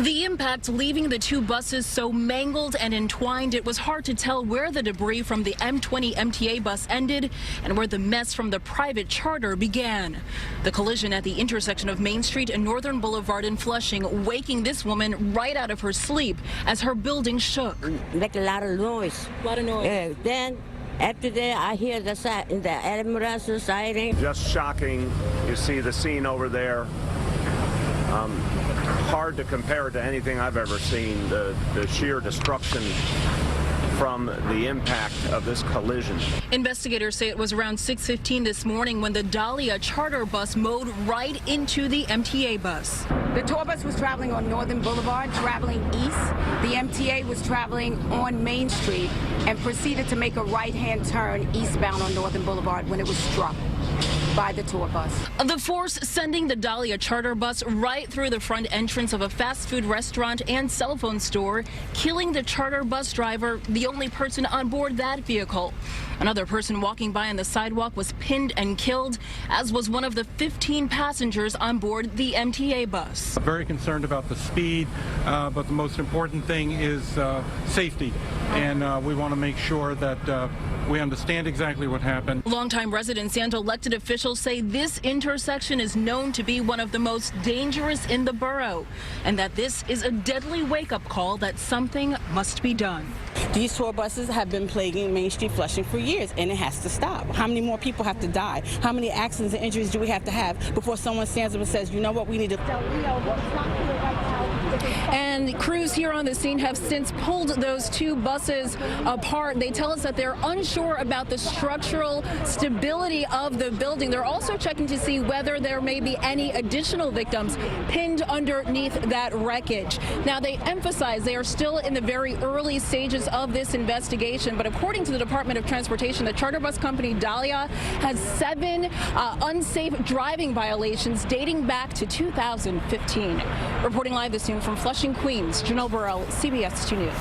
The impact leaving the two buses so mangled and entwined, it was hard to tell where the debris from the M20 MTA bus ended and where the mess from the private charter began. The collision at the intersection of Main Street and Northern Boulevard in Flushing, waking this woman right out of her sleep as her building shook. Make a lot of noise. A lot of noise. Then after that, I hear the ambulance siren. Just shocking. You see the scene over there. Hard to compare to anything I've ever seen, the sheer destruction from the impact of this collision. Investigators say it was around 6:15 this morning when the Dahlia charter bus mowed right into the MTA bus. The tour bus was traveling on Northern Boulevard, traveling east. The MTA was traveling on Main Street and proceeded to make a right-hand turn eastbound on Northern Boulevard when it was struck by the tour bus. The force sending the Dahlia charter bus right through the front entrance of a fast food restaurant and cell phone store, killing the charter bus driver, the only person on board that vehicle. Another person walking by on the sidewalk was pinned and killed, as was one of the 15 passengers on board the MTA bus. Very concerned about the speed, but the most important thing is safety, and we want to make sure that we understand exactly what happened. Longtime residents and elected officials say this intersection is known to be one of the most dangerous in the borough, and that this is a deadly wake-up call that something must be done. These tour buses have been plaguing Main Street Flushing for years, and it has to stop. How many more people have to die? How many accidents and injuries do we have to have before someone stands up and says, you know what, we need to... And crews here on the scene have since pulled those two buses apart. They tell us that they're unsure about the structural stability of the building. They're also checking to see whether there may be any additional victims pinned underneath that wreckage. Now, they emphasize they are still in the very early stages of this investigation, but according to the Department of Transportation, the charter bus company Dahlia has 7 unsafe driving violations dating back to 2015. Reporting live this noon from Flushing, Queens, Janelle Burrell, CBS 2 News.